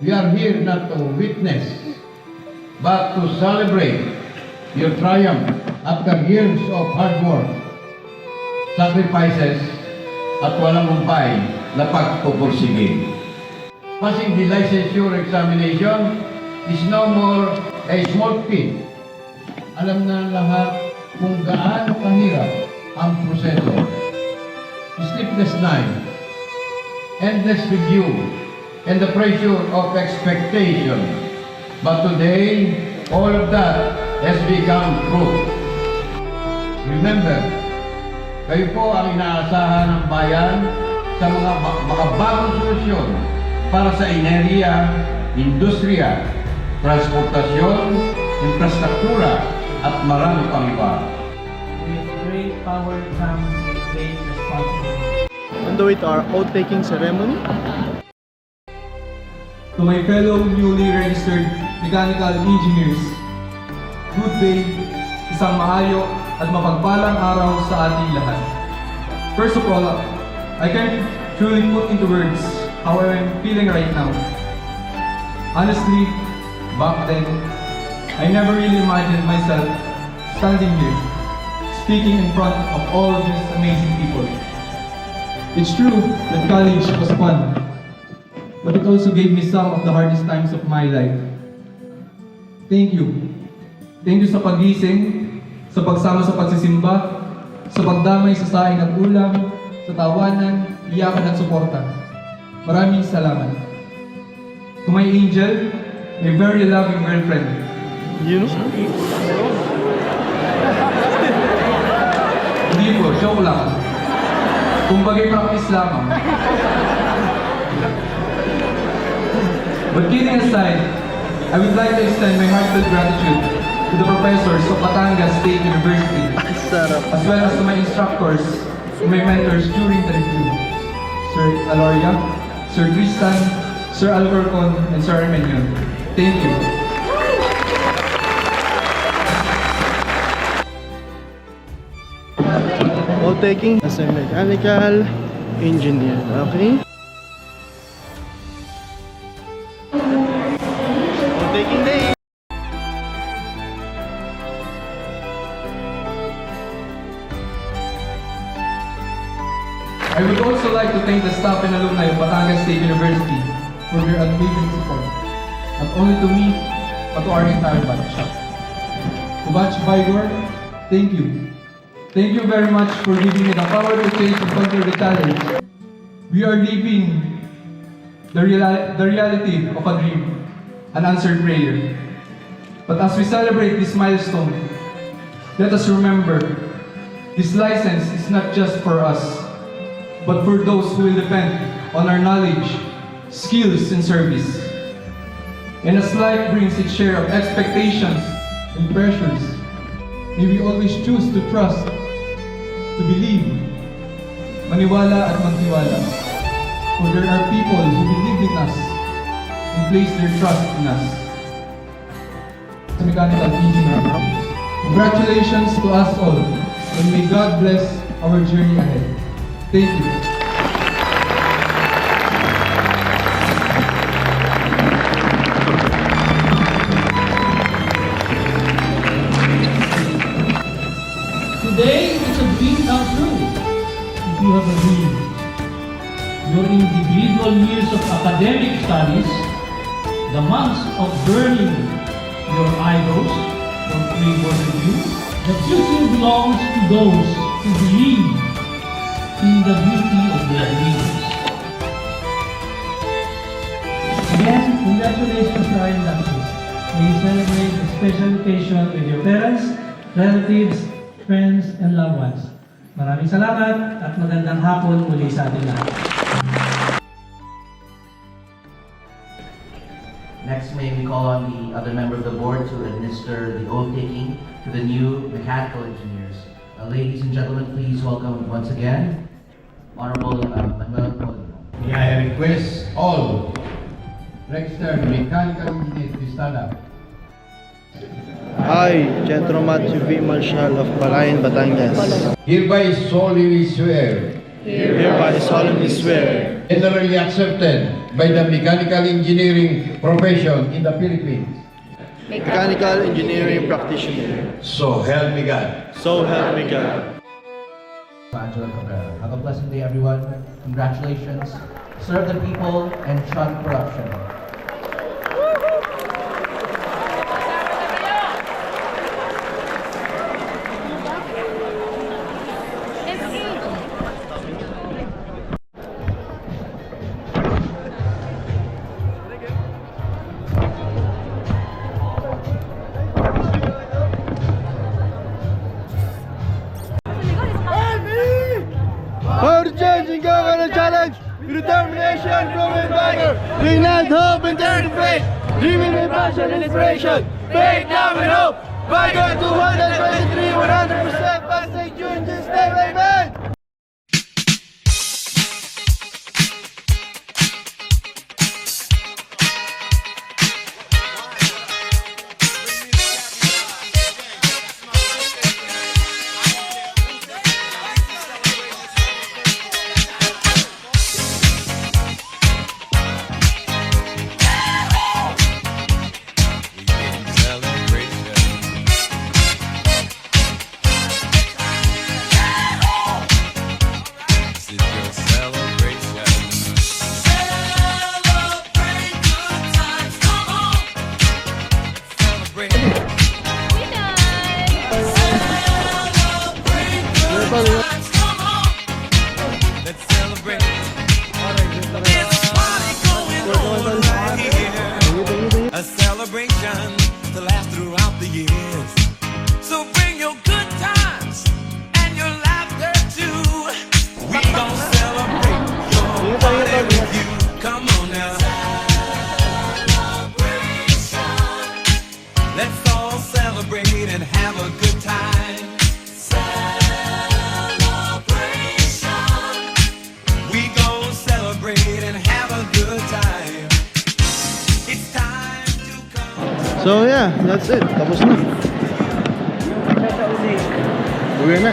We are here not to witness, but to celebrate your triumph after years of hard work, sacrifices, at walang humpay na pagpupursige. Passing the licensure examination is no more a small feat. Alam na lahat kung gaano kahirap ang proseso. Sleepless night, endless review, and the pressure of expectation. But today, all of that has become true. Remember, kayo po ang inaasahan ng bayan sa mga makabagong solusyon para sa enerhiya, industriya, transportasyon, infrastruktura, at marami pang iba. With great power comes great responsibility. On the way to our oath-taking ceremony, to my fellow newly registered mechanical engineers, good day, isang maayo at mapagpalang araw sa ating lahat. First of all, I can't truly put into words how I'm feeling right now. Honestly, back then, I never really imagined myself standing here, speaking in front of all of these amazing people. It's true that college was fun, but it also gave me some of the hardest times of my life. Thank you. Thank you sa pagising, sa pagsama sa pagsisimba, sa pagdamay sa saing at ulam, sa tawanan, iyakan at suporta. Maraming salamat. To my angel, my very loving girlfriend. you know, Hindi po, joke lang. Kumbagay practice lamang. But kidding aside, I would like to extend my heartfelt gratitude to the professors of Batangas State University, sarap. as well as to my instructors and my mentors during the review. Sir Aloria, Sir Tristan, Sir Alcorcon, and Sir Armenian. Thank you. Oath-taking as a mechanical engineer. Okay? Oath-taking day! I would also like to thank the staff and alumni of Batangas State University for their unwavering support, not only to me, but to our entire batch. To Batch Vigor, thank you. Thank you very much for giving me the power to change and conquer the challenge. We are living the reality of a dream, an answered prayer. But as we celebrate this milestone, let us remember, this license is not just for us, but for those who will depend on our knowledge, skills, and service. And as life brings its share of expectations and pressures, may we always choose to trust, to believe, maniwala at magtiwala. For there are people who believe in us and place their trust in us. As a mechanical engineer, congratulations to us all, and may God bless our journey ahead. Thank you. Today, it's a dream come true. If you have a dream, your individual years of academic studies, the months of burning your idols for flavor review, the future belongs to those who believe in the beauty of their dreams. Again, congratulations to our inductees. May you celebrate a special occasion with your parents, relatives, friends, and loved ones. Maraming salamat at magandang hapon muli sa ating lahat. Next, may we call on the other member of the board to administer the oath-taking to the new mechanical engineers. Ladies and gentlemen, please welcome once again Honorable Manuel Colon. May I request all registered mechanical engineers to stand up. I, Jetro Matthew V. Marshall of Palayan, Batangas, Hereby solemnly swear hereby solemnly swear generally accepted by the mechanical engineering profession in the Philippines. Mechanical engineering practitioner. So help me God. So help me God. Angela Cabrera. Have a pleasant day, everyone. Congratulations. Serve the people and shun corruption. For the changing government challenge, with determination, proven vigor, we ignite hope and turn to faith, dreaming with passion and inspiration, faith now and hope, vigor 223, 100% by St. June, just stay, amen! Let's celebrate. There's a party going on right here. A celebration to last throughout the years. So bring your good times and your laughter too. We gon' celebrate your party with you. Come on now. Let's all celebrate and have a good time. We gon' celebrate and have a good time. It's time to come. So yeah, that's it. Tapos na. Uwi na.